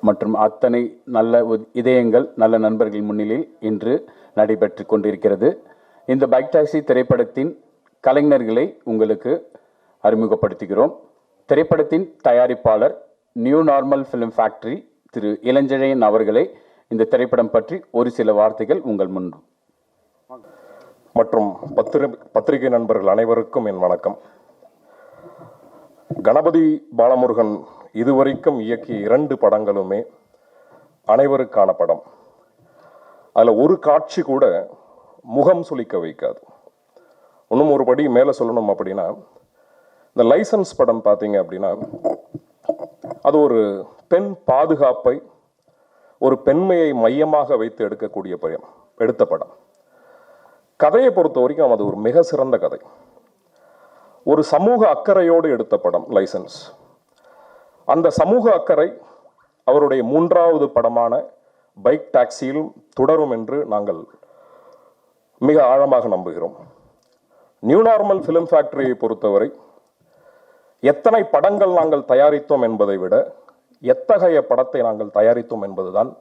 மற்றும் அத்தனை நல்ல இதயங்கள் நல்ல நண்பர்கள் முன்னிலையில் இன்று நடைபெற்று கொண்டிருக்கிறது. இந்த பைக் டாக்ஸி திரைப்படத்தின் கலைஞர்களை உங்களுக்கு அறிமுகப்படுத்துகிறோம். திரைப்படத்தின் தயாரிப்பாளர் நியூ நார்மல் ஃபிலிம் ஃபேக்டரி திரு இளஞ்செழியன் அவர்களை இந்த திரைப்படம் பற்றி ஒரு சில வார்த்தைகள் உங்கள் முன். மற்றும் பத்திரிகை நண்பர்கள் அனைவருக்கும் என் வணக்கம். கணபதி பாலமுருகன் இதுவரைக்கும் இயக்கிய 2 படங்களுமே அனைவருக்கான படம். அதில் ஒரு காட்சி கூட முகம் சுளிக்க வைக்காது. இன்னும் ஒரு படி மேலே சொல்லணும் அப்படின்னா, இந்த லைசன்ஸ் படம் பார்த்தீங்க அப்படின்னா, அது ஒரு பெண் பாதுகாப்பை, ஒரு பெண்மையை மையமாக வைத்து எடுத்த படம். கதையை பொறுத்த வரைக்கும் அது ஒரு மிக சிறந்த கதை. ஒரு சமூக அக்கறையோடு எடுத்த படம் லைசன்ஸ். அந்த சமூக அக்கறை அவருடைய 3வது படமான பைக் டாக்ஸியிலும் தொடரும் என்று நாங்கள் மிக ஆழமாக நம்புகிறோம். நியூ நார்மல் ஃபிலிம் ஃபேக்டரியை பொறுத்தவரை எத்தனை படங்கள் நாங்கள் தயாரித்தோம் என்பதை விட எத்தகைய படத்தை நாங்கள் தயாரித்தோம் என்பதுதான்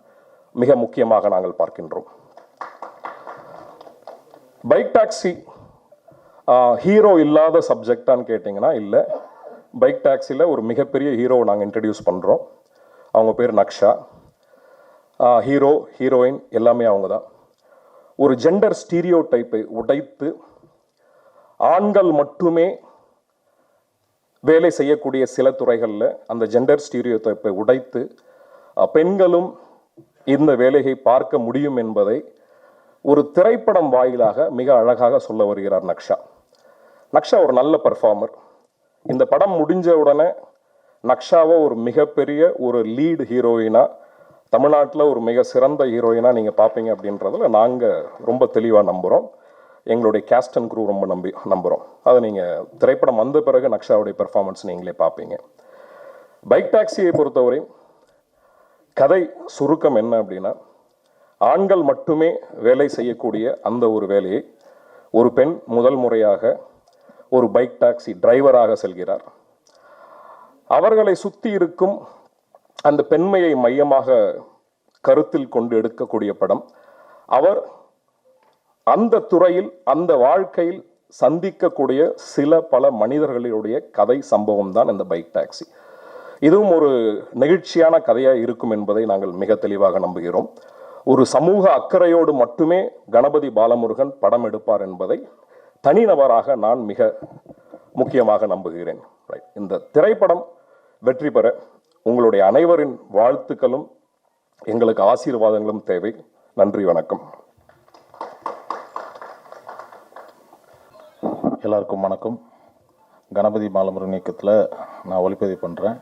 மிக முக்கியமாக நாங்கள் பார்க்கின்றோம். பைக் டாக்ஸி ஹீரோ இல்லாத சப்ஜெக்டான்னு கேட்டிங்கன்னா இல்லை. பைக் டாக்ஸியில் ஒரு மிகப்பெரிய ஹீரோவை நாங்கள் இன்ட்ரடியூஸ் பண்ணுறோம். அவங்க பேர் நக்ஷா. ஹீரோ ஹீரோயின் எல்லாமே அவங்க தான். ஒரு ஜெண்டர் ஸ்டீரியோ டைப்பை உடைத்து ஆண்கள் மட்டுமே வேலை செய்யக்கூடிய சில துறைகளில் அந்த ஜெண்டர் ஸ்டீரியோ டைப்பை உடைத்து பெண்களும் இந்த வேலையை பார்க்க முடியும் என்பதை ஒரு திரைப்படம் வாயிலாக மிக அழகாக சொல்ல வருகிறார் நக்ஷா. நக்ஷா ஒரு நல்ல பர்ஃபார்மர். இந்த படம் முடிஞ்ச உடனே நக்ஷாவை ஒரு மிகப்பெரிய ஒரு லீடு ஹீரோயினா, தமிழ்நாட்டில் ஒரு மிக சிறந்த ஹீரோயினா நீங்கள் பார்ப்பீங்க அப்படின்றதுல நாங்கள் ரொம்ப தெளிவாக நம்புகிறோம். எங்களுடைய கேஸ்ட் அண்ட் க்ரூ ரொம்ப நம்புகிறோம். அதை நீங்கள் திரைப்படம் வந்த பிறகு நக்ஷாவுடைய பெர்ஃபார்மன்ஸ் நீங்களே பார்ப்பீங்க. பைக் டாக்ஸியை பொறுத்தவரை கதை சுருக்கம் என்ன அப்படின்னா, ஆண்கள் மட்டுமே வேலை செய்யக்கூடிய அந்த ஒரு வேலையை ஒரு பெண் முதல் முறையாக ஒரு பைக் டாக்ஸி டிரைவராக செல்கிறார். அவர்களை சுற்றி இருக்கும் அந்த பெண்மையை மையமாக கருத்தில் கொண்டு எடுக்கக்கூடிய படம். அவர் அந்த துறையில் அந்த வாழ்க்கையில் சந்திக்கக்கூடிய பல மனிதர்களுடைய கதை சம்பவம் தான் இந்த பைக் டாக்ஸி. இதுவும் ஒரு நெகிழ்ச்சியான கதையாக இருக்கும் என்பதை நாங்கள் மிக தெளிவாக நம்புகிறோம். ஒரு சமூக அக்கறையோடு மட்டுமே கணபதி பாலமுருகன் படம் எடுப்பார் என்பதை தனிநபராக நான் மிக முக்கியமாக நம்புகிறேன். இந்த திரைப்படம் வெற்றி பெற உங்களுடைய அனைவரின் வாழ்த்துக்களும் எங்களுக்கு ஆசீர்வாதங்களும் தேவை. நன்றி, வணக்கம். எல்லாருக்கும் வணக்கம். கணபதி பாலமுருகன் இயக்கத்தில் நான் ஒளிப்பதிவு பண்ணுறேன்.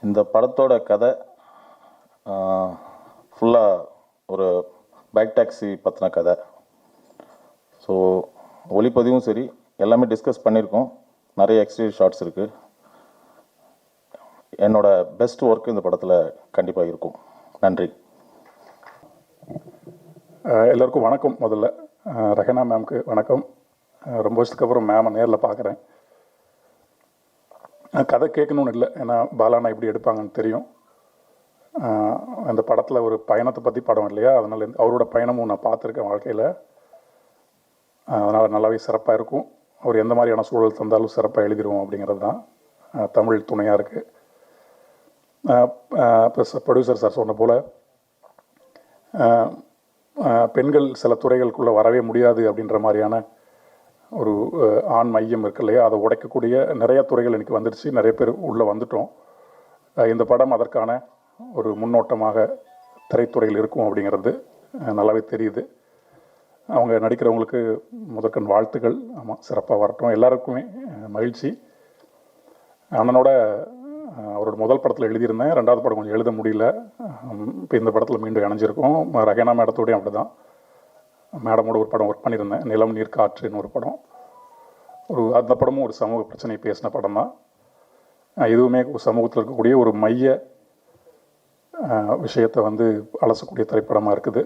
இந்த படத்தோட கதை ஃபுல்லாக ஒரு பைக் டாக்ஸி பற்றின கதை. ஸோ ஒளிப்பதிவும் சரி எல்லாமே டிஸ்கஸ் பண்ணியிருக்கோம். நிறைய எக்ஸ்டீரியர் ஷாட்ஸ் இருக்குது. என்னோட பெஸ்ட் ஒர்க் இந்த படத்தில் கண்டிப்பாக இருக்கும். நன்றி. எல்லோருக்கும் வணக்கம். முதல்ல ரஹனா மேம்க்கு வணக்கம். ரொம்ப வருஷத்துக்கு அப்புறம் மேமை நேரில் பார்க்குறேன். கதை கேட்கணும்னு இல்லை, ஏன்னா பாலானா எப்படி எடுப்பாங்கன்னு தெரியும். அந்த படத்தில் ஒரு பயணத்தை பற்றி படம் இல்லையா, அதனால் அவரோட பயணமும் நான் பார்த்துருக்கேன் வாழ்க்கையில். அதனால் நல்லாவே சிறப்பாக இருக்கும். அவர் எந்த மாதிரியான சூழல் தந்தாலும் சிறப்பாக எழுதிடுவோம் அப்படிங்கிறது தான் தமிழ் துணையாக இருக்குது. ப்ளஸ் ப்ரொடியூசர் சார் சொன்ன போல் பெண்கள் சில துறைகளுக்குள்ளே வரவே முடியாது அப்படின்ற மாதிரியான ஒரு ஆண் மையம் இருக்கு இல்லையா, அதை உடைக்கக்கூடிய நிறைய துறைகள் இன்றைக்கி வந்துடுச்சு. நிறைய பேர் உள்ளே வந்துட்டோம். இந்த படம் அதற்கான ஒரு முன்னோட்டமாக திரைத்துறையில் இருக்கும் அப்படிங்கிறது நல்லாவே தெரியுது. அவங்க நடிக்கிறவங்களுக்கு முதற்கண் வாழ்த்துக்கள். ஆமாம், சிறப்பாக வரட்டும். எல்லாருக்குமே மகிழ்ச்சி. அண்ணனோட அவரோட முதல் படத்தில் எழுதியிருந்தேன். 2வது படம் கொஞ்சம் எழுத முடியல. இப்போ இந்த படத்தில் மீண்டும் இணைஞ்சிருக்கோம். ரஹனா மேடத்தோடையும் அப்படி தான். மேடமோட ஒரு படம் ஒர்க் பண்ணியிருந்தேன், நிலம் நீர் காற்றுன்னு ஒரு படம். அந்த படமும் ஒரு சமூக பிரச்சனை பேசின படம் தான். இதுவுமே சமூகத்தில் இருக்கக்கூடிய ஒரு மைய விஷயத்தை அலசக்கூடிய திரைப்படமாக இருக்குது.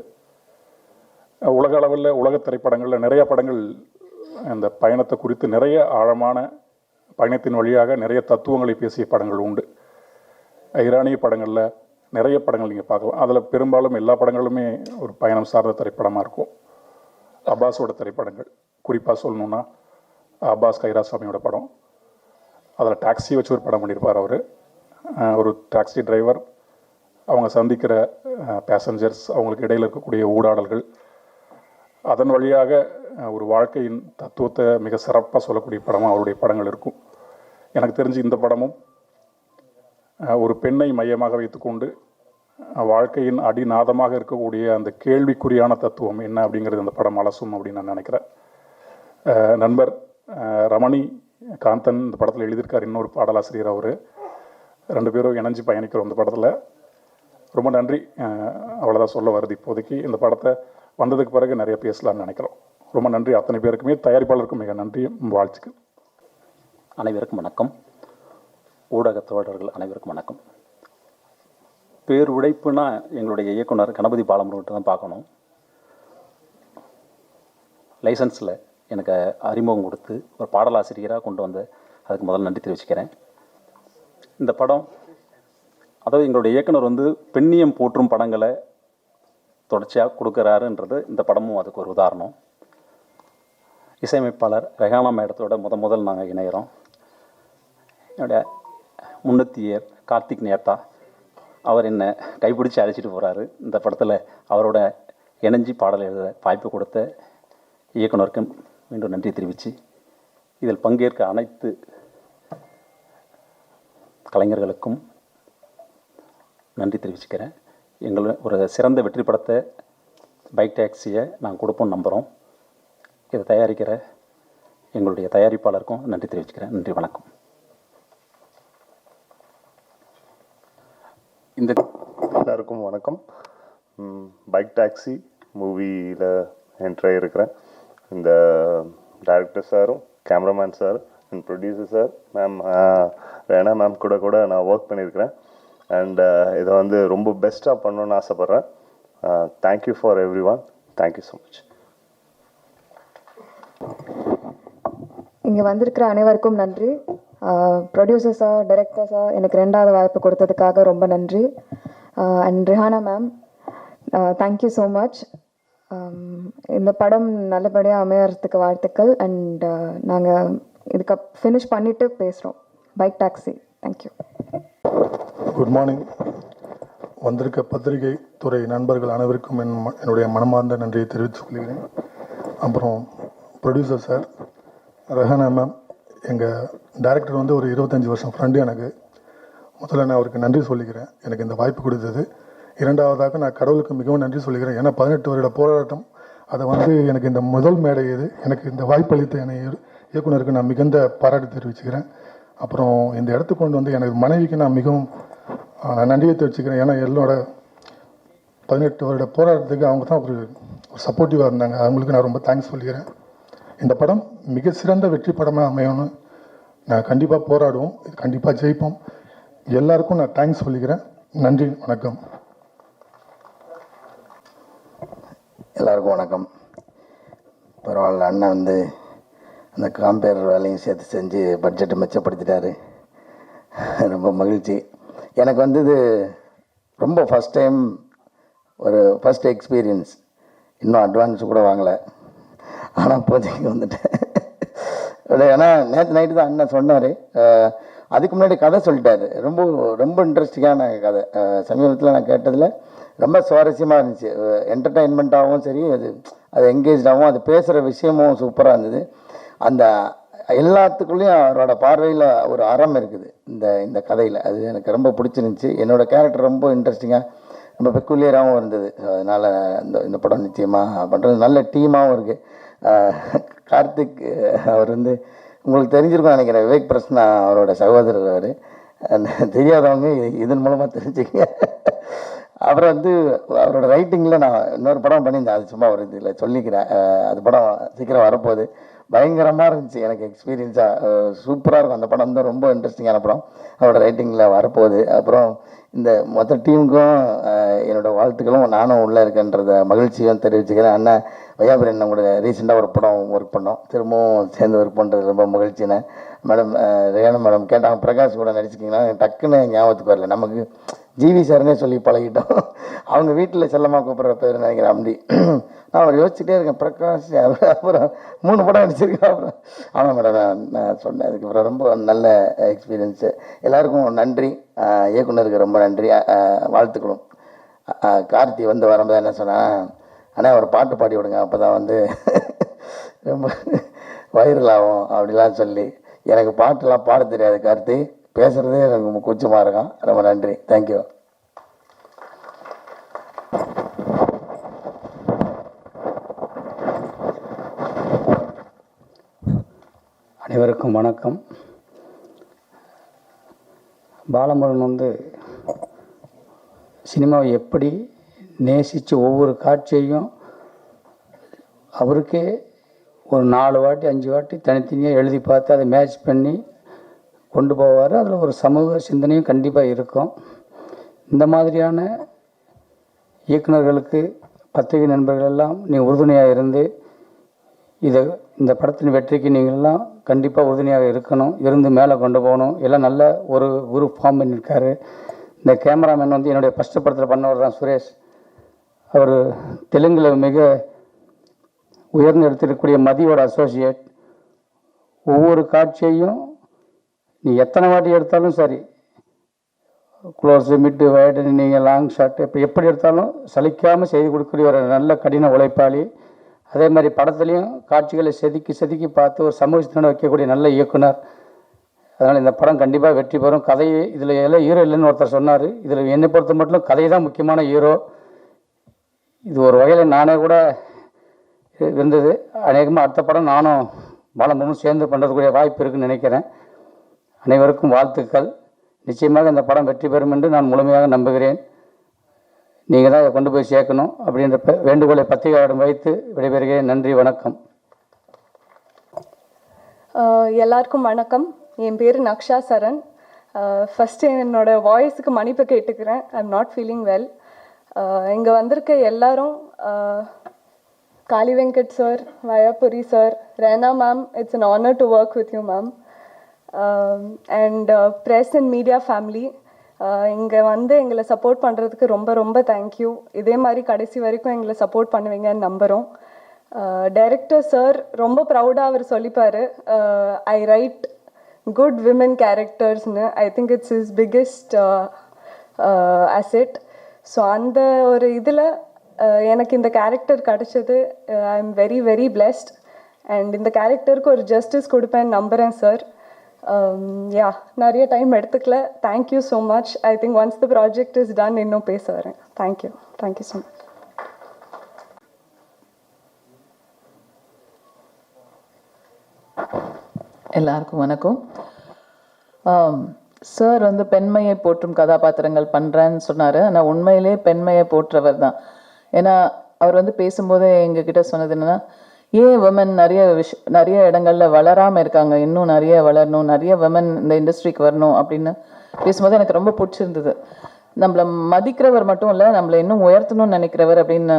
உலக அளவில் உலக திரைப்படங்களில் நிறைய படங்கள் இந்த பயணத்தை குறித்து நிறைய ஆழமான பயணத்தின் வழியாக நிறைய தத்துவங்களை பேசிய படங்கள் உண்டு. ஈரானிய படங்களில் நிறைய படங்கள் நீங்கள் பார்க்கலாம். அதில் பெரும்பாலும் எல்லா படங்களுமே ஒரு பயணம் சார்ந்த திரைப்படமாக இருக்கும். அப்பாஸோட திரைப்படங்கள் குறிப்பாக சொல்லணுன்னா அப்பாஸ் கைராசாமியோட படம், அதில் டாக்ஸி வச்சு ஒரு படம் பண்ணியிருப்பார் அவர். ஒரு டாக்ஸி டிரைவர், அவங்க சந்திக்கிற பேசஞ்சர்ஸ், அவங்களுக்கு இடையில் இருக்கக்கூடிய ஊடாடல்கள், அதன் வழியாக ஒரு வாழ்க்கையின் தத்துவத்தை மிக சிறப்பாக சொல்லக்கூடிய படமாக அவருடைய படங்கள் இருக்கும். எனக்கு தெரிஞ்சு இந்த படமும் ஒரு பெண்ணை மையமாக வைத்துக்கொண்டு வாழ்க்கையின் அடிநாதமாக இருக்கக்கூடிய அந்த கேள்விக்குறியான தத்துவம் என்ன அப்படிங்கிறது அந்த படம் அலசும் அப்படின்னு நான் நினைக்கிறேன். நண்பர் ரமணி காந்தன் இந்த படத்தில் எழுதியிருக்கார், இன்னொரு பாடலாசிரியர் அவர். 2 பேரும் இணைஞ்சு பயணிக்கிறோம் இந்த படத்தில். ரொம்ப நன்றி. அவ்வளோதான் சொல்ல வருது இப்போதைக்கு. இந்த படத்தை வந்ததுக்கு பிறகு நிறைய பேசலாம்னு நினைக்கிறோம். ரொம்ப நன்றி அத்தனை பேருக்குமே, தயாரிப்பாளருக்கும் மிக நன்றி, வாழ்த்துக்கள். அனைவருக்கும் வணக்கம். ஊடக தோழர்கள் அனைவருக்கும் வணக்கம். பேருழைப்புனா எங்களுடைய இயக்குனர் கணபதி பாலமுருகன் தான் பார்க்கணும். லைசன்ஸில் எனக்கு அறிமுகம் கொடுத்து ஒரு பாடலாசிரியராக கொண்டு வந்து அதுக்கு முதல்ல நன்றி தெரிவிச்சுக்கிறேன். இந்த படம், அதாவது எங்களுடைய இயக்குனர் வந்து பெண்ணியம் போற்றும் படங்களை தொடர்ச்சியாக கொடுக்குறாருன்றது இந்த படமும் அதுக்கு ஒரு உதாரணம். இசையமைப்பாளர் ரெஹானா மேடத்தோட முதல் நாங்கள் இணைகிறோம். என்னுடைய முன்னத்தியர் கார்த்திக் நேத்தா, அவர் என்னை கைப்பிடிச்சு அழைச்சிட்டு போகிறாரு. இந்த படத்தில் அவரோட இணைஞ்சி பாடல் எழுத வாய்ப்பு கொடுத்த இயக்குனருக்கு மீண்டும் நன்றி தெரிவித்து, இதில் பங்கேற்க அனைத்து கலைஞர்களுக்கும் நன்றி தெரிவிச்சுக்கிறேன். எங்களை ஒரு சிறந்த வெற்றி படத்தை பைக் டாக்ஸியை நாங்கள் கொடுப்போம்னு நம்புகிறோம். இதை தயாரிக்கிற எங்களுடைய தயாரிப்பாளருக்கும் நன்றி தெரிவிச்சுக்கிறேன். நன்றி, வணக்கம். இந்த எல்லாருக்கும் வணக்கம். பைக் டாக்ஸி மூவியில் என்ட்ரி ஆகிருக்கிறேன். இந்த டைரக்டர் சாரும், cameraman sir and producer sir, ma'am ரேனா ma'am கூட நான் ஒர்க் பண்ணியிருக்கிறேன். அண்ட் இதை வந்து ரொம்ப பெஸ்ட்டாக பண்ணணுன்னு ஆசைப்பட்றேன். Thank you for every one. Thank you so much. இங்கே வந்திருக்கிற அனைவருக்கும் நன்றி. ப்ரொடியூசர்ஸா, டைரக்டர்ஸா எனக்கு 2வது வாய்ப்பு கொடுத்ததுக்காக ரொம்ப நன்றி. And Rihana ma'am, thank you so much. இந்த படம் நல்லபடியாக அமையறதுக்கு வாழ்த்துக்கள். அண்ட் நாங்கள் இதுக்கு ஃபினிஷ் பண்ணிவிட்டு பேசுகிறோம். Bike taxi. Thank you. Good morning. வந்திருக்க பத்திரிகை துறை நண்பர்கள் அனைவருக்கும் என்னுடைய மனமார்ந்த நன்றியை தெரிவித்துக் கொள்கிறேன். அப்புறம் ப்ரொடியூசர் சார், ரெஹானா மேம், எங்கள் டைரக்டர் வந்து ஒரு 25 வருஷம் ஃப்ரெண்டு எனக்கு. முதல்ல நான் அவருக்கு நன்றி சொல்லிக்கிறேன், எனக்கு இந்த வாய்ப்பு கொடுத்தது. 2வதாக நான் கடவுளுக்கு மிகவும் நன்றி சொல்லிக்கிறேன். ஏன்னா 18 வருட போராட்டம், அதை வந்து எனக்கு இந்த முதல் மேடை இது. எனக்கு இந்த வாய்ப்பளித்த என்னை இயக்குனருக்கு நான் மிகுந்த பாராட்டு தெரிவிச்சுக்கிறேன். அப்புறம் இந்த இடத்துக்கு கொண்டு வந்து எனக்கு மனைவிக்கு நான் மிகவும் நான் நன்றியை தெரிவிச்சுக்கிறேன். ஏன்னா என்னோட 18 வருட போராட்டத்துக்கு அவங்க தான் ஒரு சப்போர்ட்டிவாக இருந்தாங்க. அவங்களுக்கு நான் ரொம்ப தேங்க்ஸ் சொல்லிக்கிறேன். இந்த படம் மிக சிறந்த வெற்றி படமாக அமையணும்னு நான் கண்டிப்பாக போராடுவோம். இது கண்டிப்பாக ஜெயிப்போம். எல்லாருக்கும் நான் தேங்க்ஸ் சொல்லிக்கிறேன். நன்றி, வணக்கம். எல்லாருக்கும் வணக்கம். பரவாயில்ல, அண்ணன் வந்து அந்த காம்பேர் வேலையும் சேர்த்து செஞ்சு பட்ஜெட்டை மிச்சப்படுத்திட்டாரு. ரொம்ப மகிழ்ச்சி. எனக்கு வந்து இது ரொம்ப ஃபஸ்ட் டைம், ஒரு ஃபஸ்ட் எக்ஸ்பீரியன்ஸ். இன்னும் அட்வான்ஸ் கூட வாங்கலை, ஆனால் இப்போதைக்கு வந்துட்டேன். ஏன்னா நேற்று நைட்டு தான் அண்ணன் சொன்னார். அதுக்கு முன்னாடி கதை சொல்லிட்டாரு. ரொம்ப ரொம்ப இன்ட்ரெஸ்டிங்கான கதை. சமீபத்தில் நான் கேட்டதில் ரொம்ப சுவாரஸ்யமாக இருந்துச்சு. என்டர்டெயின்மெண்ட்டாகவும் சரி, அது என்கேஜாகவும், அது பேசுகிற விஷயமும் சூப்பராக இருந்தது. அந்த எல்லாத்துக்குள்ளேயும் அவரோட பார்வையில் ஒரு அறம் இருக்குது இந்த கதையில். அது எனக்கு ரொம்ப பிடிச்சிருந்துச்சி. என்னோடய கேரக்டர் ரொம்ப இன்ட்ரெஸ்டிங்காக, ரொம்ப பெக்குலியராகவும் இருந்தது. அதனால் இந்த படம் நிச்சயமாக பண்ணுறது. நல்ல டீமாகவும் இருக்குது. கார்த்திக் அவர் வந்து உங்களுக்கு தெரிஞ்சிருக்கும் நினைக்கிறேன். விவேக் பிரஸ்னா அவரோட சகோதரர். அவர் தெரியாதவங்க இதன் மூலமாக தெரிஞ்சுக்க. அப்புறம் வந்து அவரோட ரைட்டிங்கில் நான் இன்னொரு படம் பண்ணியிருந்தேன். அது சும்மா ஒரு இதில் சொல்லிக்கிறேன். அது படம் சீக்கிரம் வரப்போகுது. பயங்கரமாக இருந்துச்சு. எனக்கு எக்ஸ்பீரியன்ஸாக சூப்பராக இருக்கும். அந்த படம் வந்து ரொம்ப இன்ட்ரெஸ்டிங்கான படம். அவரோட ரைட்டிங்கில் வரப்போகுது. அப்புறம் இந்த மொத்த டீமுக்கும் என்னோடய வாழ்த்துக்களும், நானும் உள்ளே இருக்கேன்றத மகிழ்ச்சியும் தெரிவிச்சுக்கிறேன். அண்ணன் வையாபுரி அண்ணன் கூட ரீசெண்டாக ஒரு படம் ஒர்க் பண்ணோம். திரும்பவும் சேர்ந்து ஒர்க் பண்ணுறது ரொம்ப மகிழ்ச்சினேன். மேடம் ரேணு மேடம் கேட்டாங்க பிரகாஷ் கூட நடிச்சிக்கிங்கன்னா டக்குன்னு ஞாபகத்துக்கு வரல. நமக்கு ஜிவி சார்னே சொல்லி பழகிட்டோம். அவங்க வீட்டில் செல்லமாக கூப்பிட்ற பேர் நினைக்கிறேன் அப்படி. நான் அவர் யோசிச்சுட்டே இருக்கேன் பிரகாஷ். அப்புறம் 3 படம் நடிச்சிருக்கேன். அப்புறம் ஆமாம் மேடம் நான் சொன்னேன். அதுக்கப்புறம் ரொம்ப நல்ல எக்ஸ்பீரியன்ஸு. எல்லாருக்கும் நன்றி. இயக்குனருக்கு ரொம்ப நன்றி, வாழ்த்துக்களும். கார்த்தி வந்து வரும்போது என்ன சொன்னேன், ஆனால் ஒரு பாட்டு பாடி விடுங்க அப்போ தான் வந்து ரொம்ப வைரல் ஆகும் அப்படிலாம் சொல்லி. எனக்கு பாட்டுலாம் பாட தெரியாது கார்த்தி, பேசுகிறதே எனக்கு ரொம்ப கூச்சமாக இருக்கும். ரொம்ப நன்றி, தேங்க்யூ. அனைவருக்கும் வணக்கம். பாலமுருகன் வந்து சினிமாவை எப்படி நேசித்து ஒவ்வொரு காட்சியையும் அவருக்கே ஒரு 4 வாட்டி 5 வாட்டி தனித்தனியாக எழுதி பார்த்து அதை மேட்ச் பண்ணி கொண்டு போவார். அதில் ஒரு சமூக சிந்தனையும் கண்டிப்பாக இருக்கும். இந்த மாதிரியான இயக்குநர்களுக்கு பத்திரிகை நண்பர்கள் எல்லாம் நீங்கள் உறுதுணையாக இருந்து இந்த படத்தின் வெற்றிக்கு நீங்கள்லாம் கண்டிப்பாக உறுதுணையாக இருக்கணும், இருந்து மேலே கொண்டு போகணும். எல்லாம் நல்ல ஒரு குரூப் ஃபார்ம் பண்ணியிருக்காரு. இந்த கேமராமேன் வந்து என்னுடைய ஃபஸ்ட்டு படத்தில் பண்ணவர் தான் சுரேஷ். அவர் தெலுங்கில் மிக உயர்ந்து எடுத்திருக்கக்கூடிய மதியோட அசோசியேட். ஒவ்வொரு காட்சியையும் நீ எத்தனை வாட்டி எடுத்தாலும் சரி, க்ளோஸு மிட்டு வைடு நீங்கள் லாங் ஷாட்டு இப்போ எப்படி எடுத்தாலும் சலிக்காமல் செய்து கொடுக்கக்கூடிய ஒரு நல்ல கடின உழைப்பாளி. அதே மாதிரி படத்துலேயும் காட்சிகளை செதுக்கி பார்த்து ஒரு சமூக சிந்தனை வைக்கக்கூடிய நல்ல இயக்குனர். அதனால் இந்த படம் கண்டிப்பாக வெற்றி பெறும். கதை இதில் எல்லாம் ஹீரோ இல்லைன்னு ஒருத்தர் சொன்னார். இதில் என்னை பொறுத்த மட்டும் கதை தான் முக்கியமான ஹீரோ. இது ஒரு வகையில் நானே கூட இருந்தது. அநேகமாக அடுத்த படம் நானும் பாலமுருகனும் சேர்ந்து பண்ணுறதுக்குரிய வாய்ப்பு இருக்குதுன்னு நினைக்கிறேன். அனைவருக்கும் வாழ்த்துக்கள். நிச்சயமாக இந்த படம் வெற்றி பெறும் என்று நான் முழுமையாக நம்புகிறேன். நீங்கள் தான் அதை கொண்டு போய் சேர்க்கணும் அப்படின்ற வேண்டுகோளை பத்திரிகையாளரிடம் வைத்து விடைபெறுகிறேன். நன்றி, வணக்கம். எல்லாருக்கும் வணக்கம். என் பேர் நக்ஷா சரண். ஃபஸ்ட்டு என்னோட வாய்ஸுக்கு மன்னிப்பு கேட்டுக்கிறேன். I am not feeling well. இங்கே வந்திருக்க எல்லாரும், Kali Venkat sir, Vayapuri sir, Rena ma'am, it's an honour to work with you ma'am. And press and media family, இங்கே வந்து எங்களை சப்போர்ட் பண்ணுறதுக்கு ரொம்ப ரொம்ப தேங்க்யூ. இதே மாதிரி கடைசி வரைக்கும் எங்களை சப்போர்ட் பண்ணுவீங்கன்னு நம்புகிறோம். டைரக்டர் சார் ரொம்ப ப்ரௌடாக அவர் சொல்லிப்பார், ஐ ரைட் குட் விமன் கேரக்டர்ஸ்னு. I think it's is biggest asset. So அந்த ஒரு இதில் எனக்கு இந்த கேரக்டர் கிடச்சது. I am very very blessed. And இந்த கேரக்டருக்கு ஒரு ஜஸ்டிஸ் கொடுப்பேன்னு நம்புகிறேன் சார். யா, நிறைய டைம் எடுத்துக்கல. Thank you so much. I think once the project is done இன்னும் பேச வரேன். Thank you so much. எல்லாருக்கும் வணக்கம். சார் வந்து பெண்மையை போற்றும் கதாபாத்திரங்கள் பண்ணுறேன்னு சொன்னார். ஆனால் உண்மையிலே பெண்மையை போற்றவர் தான். ஏன்னா அவர் வந்து பேசும்போது எங்ககிட்ட சொன்னது என்னென்னா, ஏன் விமன் நிறைய இடங்களில் வளராமல் இருக்காங்க, இன்னும் நிறைய வளரணும், நிறைய விமன் இந்த இண்டஸ்ட்ரிக்கு வரணும் அப்படின்னு பேசும்போது எனக்கு ரொம்ப பிடிச்சிருந்தது. நம்மளை மதிக்கிறவர் மட்டும் இல்லை, நம்மளை இன்னும் உயர்த்தணும்னு நினைக்கிறவர் அப்படின்னு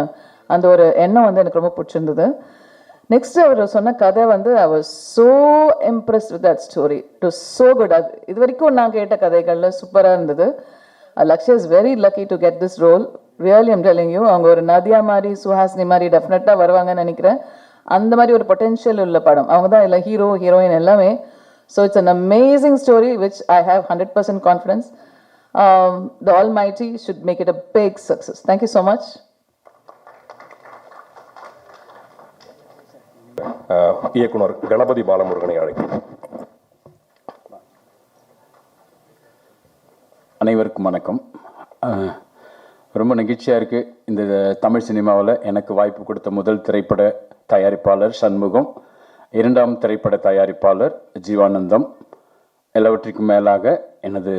அந்த ஒரு எண்ணம் வந்து எனக்கு ரொம்ப பிடிச்சிருந்தது. நெக்ஸ்ட் அவர் சொன்ன கதை வந்து I was so impressed with that story. It was so good. அது இது வரைக்கும் நான் கேட்ட கதைகளில் சூப்பராக இருந்தது. Lakshya is very lucky to get this role. Really I'm telling you. அவங்க ஒரு நதியா மாதிரி, சுஹாசினி மாதிரி டெஃபினட்டாக வருவாங்கன்னு நினைக்கிறேன். அந்த மாதிரி ஒரு பொட்டென்ஷியல் உள்ள படம். அவங்க தான் இல்லை ஹீரோ ஹீரோயின் எல்லாமே. So it's an amazing story which I have 100% confidence. The almighty should make it a big success. Thank you so much. இயக்குனர் கணபதி பாலமுருகனை அழைக்கிறேன். அனைவருக்கும் வணக்கம். ரொம்ப நெகிழ்ச்சியாக இருக்குது. இந்த தமிழ் சினிமாவில் எனக்கு வாய்ப்பு கொடுத்த முதல் திரைப்பட தயாரிப்பாளர் சண்முகம், 2ஆம் திரைப்பட தயாரிப்பாளர் ஜீவானந்தம், எல்லாவற்றிற்கும் மேலாக எனது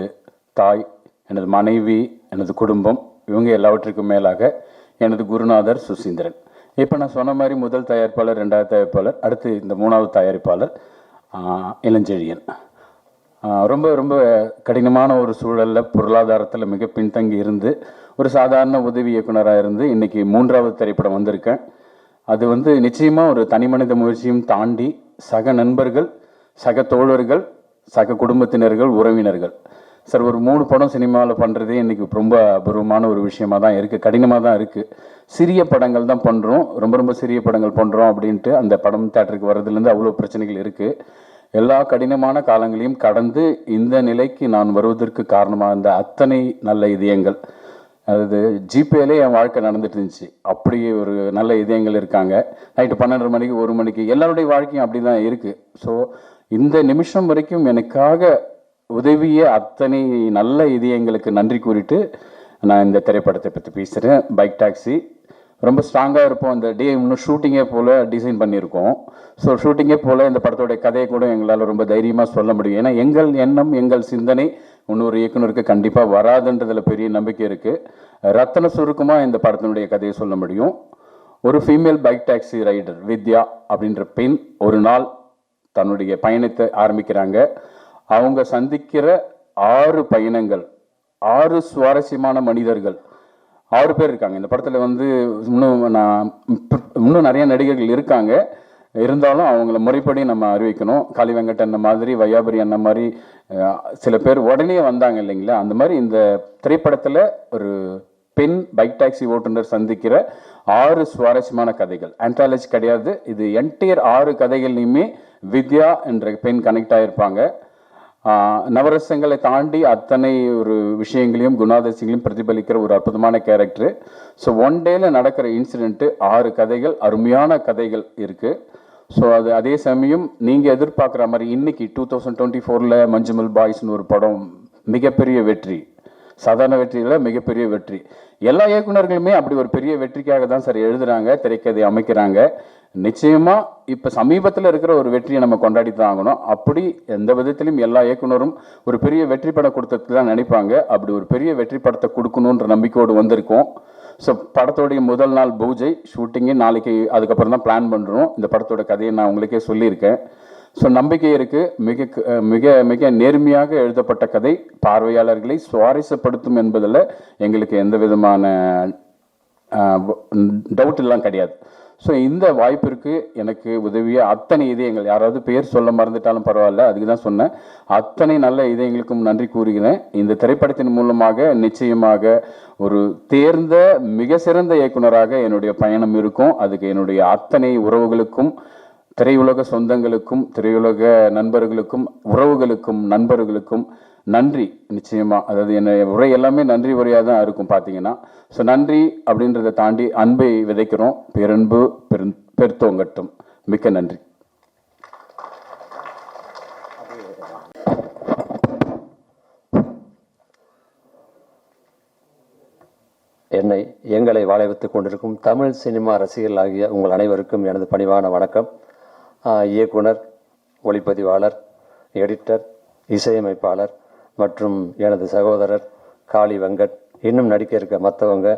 தாய், எனது மனைவி, எனது குடும்பம், இவங்க எல்லாவற்றிற்கும் மேலாக எனது குருநாதர் சுசீந்திரன். இப்போ நான் சொன்ன மாதிரி முதல் தயாரிப்பாளர், 2வது தயாரிப்பாளர், அடுத்து இந்த 3வது தயாரிப்பாளர் இளஞ்செழியன். ரொம்ப ரொம்ப கடினமான ஒரு சூழலில், பொருளாதாரத்தில் மிக பின்தங்கி இருந்து ஒரு சாதாரண உதவி இயக்குனராக இருந்து இன்றைக்கி 3வது திரைப்படம் வந்திருக்கேன். அது வந்து நிச்சயமாக ஒரு தனி மனித முயற்சியும் தாண்டி சக நண்பர்கள் சக தோழர்கள், சக குடும்பத்தினர்கள், உறவினர்கள். சார் ஒரு 3 படம் சினிமாவில் பண்ணுறதே இன்றைக்கி ரொம்ப அபூர்வமான ஒரு விஷயமா தான் இருக்குது, கடினமாக தான் இருக்குது. சிறிய படங்கள் தான் பண்ணுறோம், ரொம்ப ரொம்ப சிறிய படங்கள் பண்ணுறோம் அப்படின்ட்டு அந்த படம் தேட்டருக்கு வர்றதுலேருந்து அவ்வளோ பிரச்சனைகள் இருக்குது. எல்லா கடினமான காலங்களையும் கடந்து இந்த நிலைக்கு நான் வருவதற்கு காரணமாக இருந்த அத்தனை நல்ல இதயங்கள், அதாவது ஜிபேலே என் வாழ்க்கை நடந்துட்டு இருந்துச்சு. அப்படி ஒரு நல்ல இதயங்கள் இருக்காங்க. நைட்டு 12 மணிக்கு 1 மணிக்கு எல்லாருடைய வாழ்க்கையும் அப்படி தான் இருக்குது. ஸோ இந்த நிமிஷம் வரைக்கும் எனக்காக உதவிய அத்தனை நல்ல இதயங்களுக்கு நன்றி கூறிட்டு நான் இந்த திரைப்படத்தை பற்றி பேசுகிறேன். பைக் டாக்ஸி ரொம்ப ஸ்ட்ராங்காக இருப்போம். இந்த டே இன்னும் ஷூட்டிங்கே போல் டிசைன் பண்ணியிருக்கோம். ஸோ ஷூட்டிங்கே போல் இந்த படத்தோடைய கதையை கூட எங்களால் ரொம்ப தைரியமாக சொல்ல முடியும். ஏன்னா எங்கள் எண்ணம், எங்கள் சிந்தனை இன்னொரு இயக்குனருக்கு கண்டிப்பாக வராதுன்றதில் பெரிய நம்பிக்கை இருக்குது. ரத்தன சுருக்கமாக இந்த படத்தினுடைய கதையை சொல்ல முடியும். ஒரு ஃபீமேல் பைக் டாக்ஸி ரைடர் வித்யா அப்படின்ற பெண் ஒரு நாள் தன்னுடைய பயணத்தை ஆரம்பிக்கிறாங்க. அவங்க சந்திக்கிற 6 பயணங்கள், 6 சுவாரஸ்யமான மனிதர்கள், 6 பேர் இருக்காங்க இந்த படத்தில். வந்து இன்னும் நிறைய நடிகர்கள் இருக்காங்க, இருந்தாலும் அவங்கள முறைப்படி நம்ம அறிவிக்கணும். காளி வெங்கட் அண்ணன் மாதிரி, வையாபுரி அண்ணன் மாதிரி சில பேர் உடனே வந்தாங்க இல்லைங்களா. அந்த மாதிரி இந்த திரைப்படத்தில் ஒரு பெண் பைக் டாக்ஸி ஓட்டுநர் சந்திக்கிற 6 சுவாரஸ்யமான கதைகள். ஆன்டாலஜி கிடையாது, இது என்டையர் 6 கதைகள்லையுமே வித்யா என்ற பெண் கனெக்ட் ஆகிருப்பாங்க. நவரசங்களை தாண்டி அத்தனை ஒரு விஷயங்களையும் குணாதிசயங்களையும் பிரதிபலிக்கிற ஒரு அற்புதமான கேரக்டர். ஸோ ஒன் டேல நடக்கிற இன்சிடென்ட்டு 6 கதைகள், அருமையான கதைகள் இருக்குது. ஸோ அது அதே சமயம் நீங்கள் எதிர்பார்க்குற மாதிரி இன்னைக்கு 2024 மஞ்சுமல் பாய்ஸ்னு ஒரு படம் மிகப்பெரிய வெற்றி, சாதாரண வெற்றியில் மிகப்பெரிய வெற்றி. எல்லா இயக்குநர்களுமே அப்படி ஒரு பெரிய வெற்றிக்காக தான் சார் எழுதுகிறாங்க, திரைக்கதை அமைக்கிறாங்க. நிச்சயமாக இப்போ சமீபத்தில் இருக்கிற ஒரு வெற்றியை நம்ம கொண்டாடி தான் ஆகணும். அப்படி எந்த விதத்திலும் எல்லா இயக்குனரும் ஒரு பெரிய வெற்றி படம் கொடுத்ததுக்கு தான் நினைப்பாங்க. அப்படி ஒரு பெரிய வெற்றி படத்தை கொடுக்கணுன்ற நம்பிக்கையோடு வந்திருக்கோம். ஸோ படத்தோடைய முதல் நாள் பூஜை ஷூட்டிங்கு நாளைக்கு, அதுக்கப்புறம் தான் பிளான் பண்ணுறோம். இந்த படத்தோட கதையை நான் உங்களுக்கே சொல்லியிருக்கேன். ஸோ நம்பிக்கை இருக்குது. மிக மிக மிக நேர்மையாக எழுதப்பட்ட கதை பார்வையாளர்களை சுவாரஸ்யப்படுத்தும் என்பதில் எங்களுக்கு எந்த விதமான டவுட் எல்லாம் கிடையாது. ஸோ இந்த வாய்ப்பிற்கு எனக்கு உதவிய அத்தனை இதயங்கள், யாராவது பேர் சொல்ல மறந்துட்டாலும் பரவாயில்ல, அதுக்கு தான் சொன்னேன், அத்தனை நல்ல இதயங்களுக்கும் நன்றி கூறுகிறேன். இந்த திரைப்படத்தின் மூலமாக நிச்சயமாக ஒரு தேர்ந்த மிக சிறந்த இயக்குனராக என்னுடைய பயணம் இருக்கும். அதுக்கு என்னுடைய அத்தனை உறவுகளுக்கும், திரையுலக சொந்தங்களுக்கும், திரையுலக நண்பர்களுக்கும், உறவுகளுக்கும், நண்பர்களுக்கும் நன்றி. நிச்சயமாக அதாவது என்ன உரை எல்லாமே நன்றி உரையாக தான் இருக்கும் பார்த்தீங்கன்னா. ஸோ நன்றி அப்படின்றத தாண்டி அன்பை விதைக்கிறோம். பேரன்பு பெருத்தோங்கட்டும். மிக்க நன்றி. எங்களை வாழ வைத்துக் கொண்டிருக்கும் தமிழ் சினிமா ரசிகர்கள் ஆகிய உங்கள் அனைவருக்கும் எனது பணிவான வணக்கம். இயக்குனர், ஒளிப்பதிவாளர், எடிட்டர், இசையமைப்பாளர் மற்றும் எனது சகோதரர் காளி வெங்கட், இன்னும் நடிக்க இருக்க மற்றவங்க,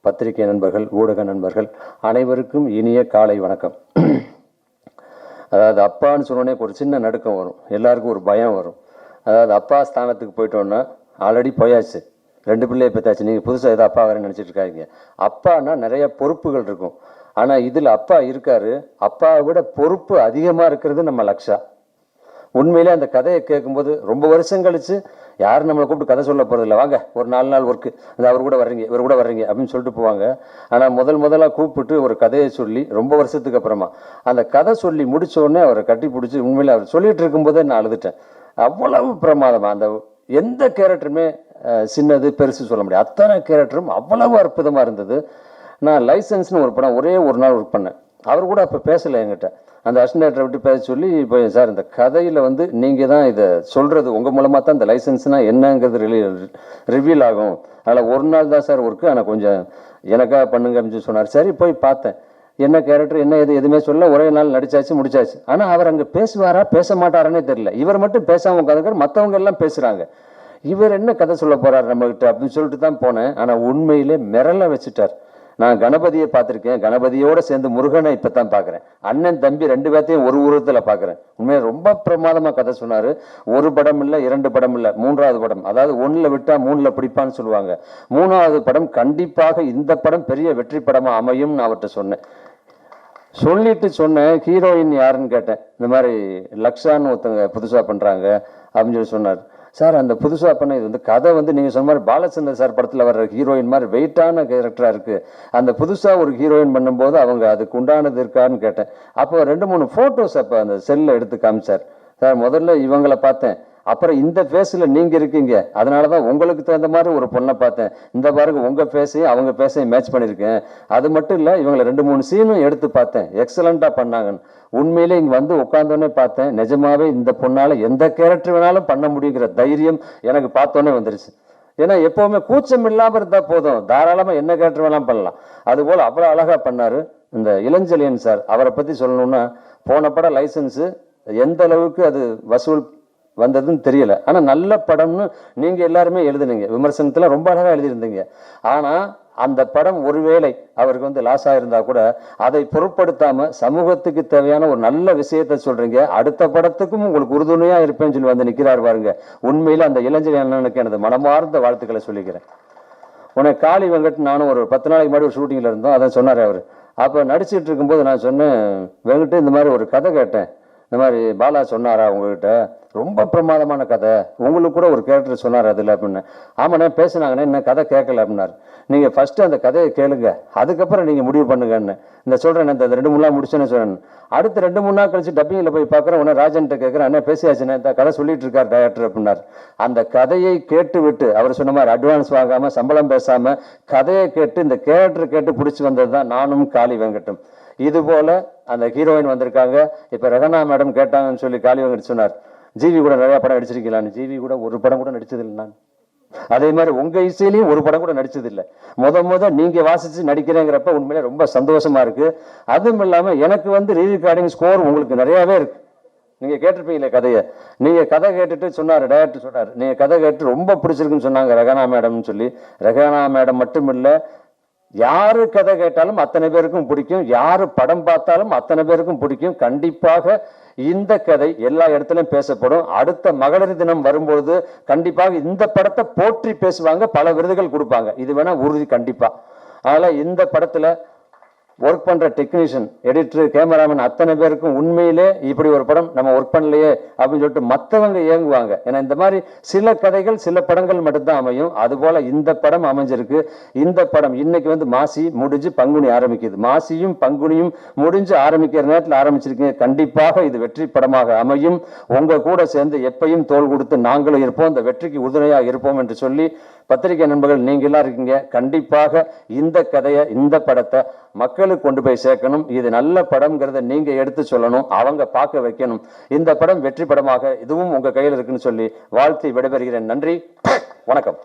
பத்திரிகை நண்பர்கள், ஊடக நண்பர்கள் அனைவருக்கும் இனிய காலை வணக்கம். அதாவது அப்பான்னு சொன்னோடனே ஒரு சின்ன நடுக்கம் வரும், எல்லாருக்கும் ஒரு பயம் வரும். அதாவது அப்பா ஸ்தானத்துக்கு போயிட்டோன்னா ஆல்ரெடி போயாச்சு, 2 பிள்ளையை பெற்றாச்சு, நீங்கள் புதுசாக ஏதோ அப்பா வரேன்னு நினச்சிட்டு இருக்காங்க. அப்பானா நிறைய பொறுப்புகள் இருக்கும். ஆனால் இதில் அப்பா இருக்காரு, அப்பாவை விட பொறுப்பு அதிகமாக இருக்கிறது நம்ம லக்ஷா. உண்மையிலே அந்த கதையை கேட்கும்போது ரொம்ப வருஷம் கழிச்சு யாரும் நம்மளை கூப்பிட்டு கதை சொல்ல போகிறதில்ல, வாங்க ஒரு 4 நாள் ஒர்க்கு, அது அவர் கூட வர்றீங்க, இவர் கூட வர்றீங்க அப்படின்னு சொல்லிட்டு போவாங்க. ஆனால் முதலாக கூப்பிட்டு ஒரு கதையை சொல்லி ரொம்ப வருஷத்துக்கு அப்புறமா அந்த கதை சொல்லி முடிச்ச உடனே அவரை கட்டி பிடிச்சி, உண்மையிலே அவர் சொல்லிட்டு இருக்கும்போதே நான் அழுதுட்டேன். அவ்வளவு பிரமாதமாக அந்த எந்த கேரக்டருமே சின்னது பெருசு சொல்ல முடியாது, அத்தனை கேரக்டரும் அவ்வளவு அற்புதமாக இருந்தது. நான் லைசன்ஸ்னு ஒரு படம் ஒரே ஒரு நாள் ஒர்க் பண்ணேன். அவர் கூட அப்போ பேசலை என்கிட்ட. அந்த அசிஸ்டன்ட் விட்டு பேச சொல்லி, இப்போ சார் இந்த கதையில் வந்து நீங்கள் தான் இதை சொல்கிறது, உங்கள் மூலமாக தான் இந்த லைசன்ஸ்னால் என்னங்கிறது ரிவீல் ஆகும், அதில் ஒரு நாள் தான் சார் ஒர்க்கு, ஆனால் கொஞ்சம் எனக்காக பண்ணுங்க அப்படின்னு சொன்னார். சரி போய் பார்த்தேன், என்ன கேரக்டர் என்ன எதுவுமே சொல்ல, ஒரே நாள் நடிச்சாச்சு முடிச்சாச்சு. ஆனால் அவர் அங்கே பேசுவாரா பேச மாட்டாரானே தெரியல. இவர் மட்டும் பேசாமல் உட்காந்துக்கார், மற்றவங்க எல்லாம் பேசுகிறாங்க. இவர் என்ன கதை சொல்ல போகிறார் நம்மகிட்ட அப்படின்னு சொல்லிட்டு தான் போனேன். ஆனால் உண்மையிலே மிரள வச்சுட்டார். நான் கணபதியை பார்த்துருக்கேன், கணபதியோடு சேர்ந்து முருகனை இப்போ தான் பார்க்குறேன். அண்ணன் தம்பி 2 பேர்த்தையும் ஒரு உருவத்தில் பார்க்குறேன். உண்மையாக ரொம்ப பிரமாதமாக கதை சொன்னார். ஒரு படம் இல்லை, 2 படம் இல்லை, 3ஆவது படம், அதாவது 1ல் விட்டால் 3ல் பிடிப்பான்னு சொல்லுவாங்க. 3ஆவது படம் கண்டிப்பாக இந்த படம் பெரிய வெற்றி படமாக அமையும் நான் அவர்கிட்ட சொன்னேன். சொல்லிட்டு சொன்னேன் ஹீரோயின் யாருன்னு கேட்டேன். இந்த மாதிரி லக்ஷான்னு ஒருத்தங்க புதுசாக பண்ணுறாங்க அப்படின்னு சொல்லி சொன்னார். சார் அந்த புதுசாக பண்ண இது வந்து கதை வந்து நீங்கள் சொன்ன மாதிரி பாலச்சந்தர் சார் படத்தில் வர்ற ஹீரோயின் மாதிரி வெயிட்டான கேரக்டராக இருக்குது. அந்த புதுசாக ஒரு ஹீரோயின் பண்ணும்போது அவங்க அதுக்கு உண்டானது இருக்கான்னு கேட்டேன். அப்போ 2-3 ஃபோட்டோஸ் அப்போ அந்த செல்லில் எடுத்து காமிச்சார். சார் முதல்ல இவங்களை பார்த்தேன், அப்புறம் இந்த ஃபேஸில் நீங்கள் இருக்கீங்க, அதனால தான் உங்களுக்கு தகுந்த மாதிரி ஒரு பொண்ணை பார்த்தேன். இந்த பாருங்க உங்கள் ஃபேஸையும் அவங்க ஃபேஸையும் மேட்ச் பண்ணியிருக்கேன். அது மட்டும் இல்லை, இவங்களை 2-3 சீனும் எடுத்து பார்த்தேன், எக்ஸலண்ட்டாக பண்ணாங்கன்னு. உண்மையிலே இங்கே வந்து உட்காந்தோடனே பார்த்தேன், நிஜமாவே இந்த பொண்ணால் எந்த கேரக்டர் வேணாலும் பண்ண முடியுங்கிற தைரியம் எனக்கு பார்த்தோன்னே வந்துருச்சு. ஏன்னா எப்போவுமே கூச்சம் இல்லாமல் இருந்தால் போதும், தாராளமாக என்ன கேரக்டர் வேணாலும் பண்ணலாம். அதுபோல் அவ்வளோ அழகாக பண்ணார். இந்த இளஞ்செழியன் சார், அவரை பற்றி சொல்லணும்னா போன படம் லைசன்ஸு எந்த அளவுக்கு அது வசூல் வந்ததுன்னு தெரியல. ஆனால் நல்ல படம்னு நீங்கள் எல்லாருமே எழுதுனீங்க, விமர்சனத்தில் ரொம்ப அழகாக எழுதியிருந்தீங்க. ஆனால் அந்த படம் ஒருவேளை அவருக்கு வந்து லாஸ் ஆகிருந்தா கூட அதை பொருட்படுத்தாமல் சமூகத்துக்கு தேவையான ஒரு நல்ல விஷயத்த சொல்கிறீங்க. அடுத்த படத்துக்கும் உங்களுக்கு உறுதுணையாக இருப்பேன்னு சொல்லி வந்து நிற்கிறார் பாருங்க. உண்மையில் அந்த இளைஞர் அண்ணனுக்கு எனது மனமார்ந்த வாழ்த்துக்களை சொல்லிக்கிறேன். உனக்கு காளி வெங்கட் நானும் ஒரு 10 நாளைக்கு முன்னாடி ஒரு ஷூட்டிங்கில் இருந்தோம், அதான் சொன்னார் அவர். அப்போ நடிச்சிட்டு இருக்கும்போது நான் சொன்னேன், வெங்கட்டு இந்த மாதிரி ஒரு கதை கேட்டேன், இந்த மாதிரி பாலா சொன்னாரா உங்ககிட்ட, ரொம்ப பிரமாதமான கதை, உங்களுக்கு கூட ஒரு கேரக்டர் சொன்னார் அதில் அப்படின்னு. ஆமாண்ணே பேசுனாங்கண்ணே, என்ன கதை கேட்கல அப்படின்னாரு. நீங்கள் ஃபஸ்ட்டு அந்த கதையை கேளுங்க, அதுக்கப்புறம் நீங்கள் முடிவு பண்ணுங்கன்னு. இந்த சொல்கிறேன், இந்த 2-3 நாள் முடிச்சேன்னு சொல்கிறேன். அடுத்து 2-3 நாள் கழிச்சு டப்பிங்கில் போய் பார்க்குறேன், உடனே ராஜன்ட்ட கேட்குறேன், அண்ணே பேசியாச்சுண்ணே, இந்த கதை சொல்லிட்டு இருக்கார் டைரக்டர் அப்படின்னார். அந்த கதையை கேட்டு விட்டு அவர் சொன்ன மாதிரி அட்வான்ஸ் வாங்காமல் சம்பளம் பேசாமல் கதையை கேட்டு இந்த கேரக்டர் கேட்டு பிடிச்சி வந்தது தான் நானும் காளி வெங்கட்டும். இது போல அந்த ஹீரோயின் வந்திருக்காங்க. இப்போ ரெகனா மேடம் கேட்டாங்கன்னு சொல்லி காளி வெங்கட் சொன்னார், ஜிவி கூட நிறையா படம் நடிச்சிருக்கலான்னு. ஜிவி கூட ஒரு படம் கூட நடிச்சதில்லை நான். அதே மாதிரி உங்க இசையிலையும் ஒரு படம் கூட நடிச்சதில்லை. முத நீங்க வாசிச்சு நடிக்கிறேங்கிறப்ப உண்மையிலே ரொம்ப சந்தோஷமா இருக்கு. அதுவும் இல்லாம எனக்கு வந்து ரீரெக்கார்டிங் ஸ்கோர் உங்களுக்கு நிறையாவே இருக்கு. நீங்க கேட்டிருப்பீங்களே கதையை, நீங்க கதை கேட்டுட்டு சொன்னார், டைரக்டர் சொன்னார், நீங்க கதை கேட்டு ரொம்ப பிடிச்சிருக்குன்னு சொன்னாங்க ரெகனா மேடம்னு சொல்லி. ரெகனா மேடம் மட்டும் இல்லை, யாரு கதை கேட்டாலும் அத்தனை பேருக்கும் பிடிக்கும், யாரு படம் பார்த்தாலும் அத்தனை பேருக்கும் பிடிக்கும். கண்டிப்பாக இந்த கதை எல்லா இடத்துலையும் பேசப்படும். அடுத்த மகளிர் தினம் வரும்பொழுது கண்டிப்பாக இந்த படத்தை போற்றி பேசுவாங்க, பல விருதுகள் கொடுப்பாங்க, இது வேணா உறுதி கண்டிப்பா. அதனால இந்த படத்துல ஒர்க் பண்ற டெக்னீஷியன், எடிட்டர், கேமராமேன் அத்தனை பேருக்கும் உண்மையிலே இப்படி ஒரு படம் நம்ம ஒர்க் பண்ணலையே அப்படின்னு சொல்லிட்டு மற்றவங்க ஏங்குவாங்க. ஏன்னா இந்த மாதிரி சில கதைகள் சில படங்கள் மட்டும்தான் அமையும். அதுபோல இந்த படம் அமைஞ்சிருக்கு. இந்த படம் இன்னைக்கு வந்து மாசி முடிஞ்சு பங்குனி ஆரம்பிக்குது. மாசியும் பங்குனியும் முடிஞ்சு ஆரம்பிக்கிற நேரத்தில் ஆரம்பிச்சிருக்கீங்க. கண்டிப்பாக இது வெற்றி படமாக அமையும். உங்க கூட சேர்ந்து எப்பையும் தோள் கொடுத்து நாங்களும் இருப்போம், இந்த வெற்றிக்கு உறுதுணையாக இருப்போம் என்று சொல்லி பத்திரிகை நண்பர்கள் நீங்க எல்லாம் இருக்கீங்க. கண்டிப்பாக இந்த கதையை, இந்த படத்தை மக்களுக்கு கொண்டு போய் சேர்க்கணும். இது நல்ல படம்ங்கிறத நீங்க எடுத்து சொல்லணும், அவங்க பார்க்க வைக்கணும். இந்த படம் வெற்றி படமாக இதுவும் உங்க கையில் இருக்குன்னு சொல்லி வாழ்த்தி விடைபெறுகிறேன். நன்றி, வணக்கம்.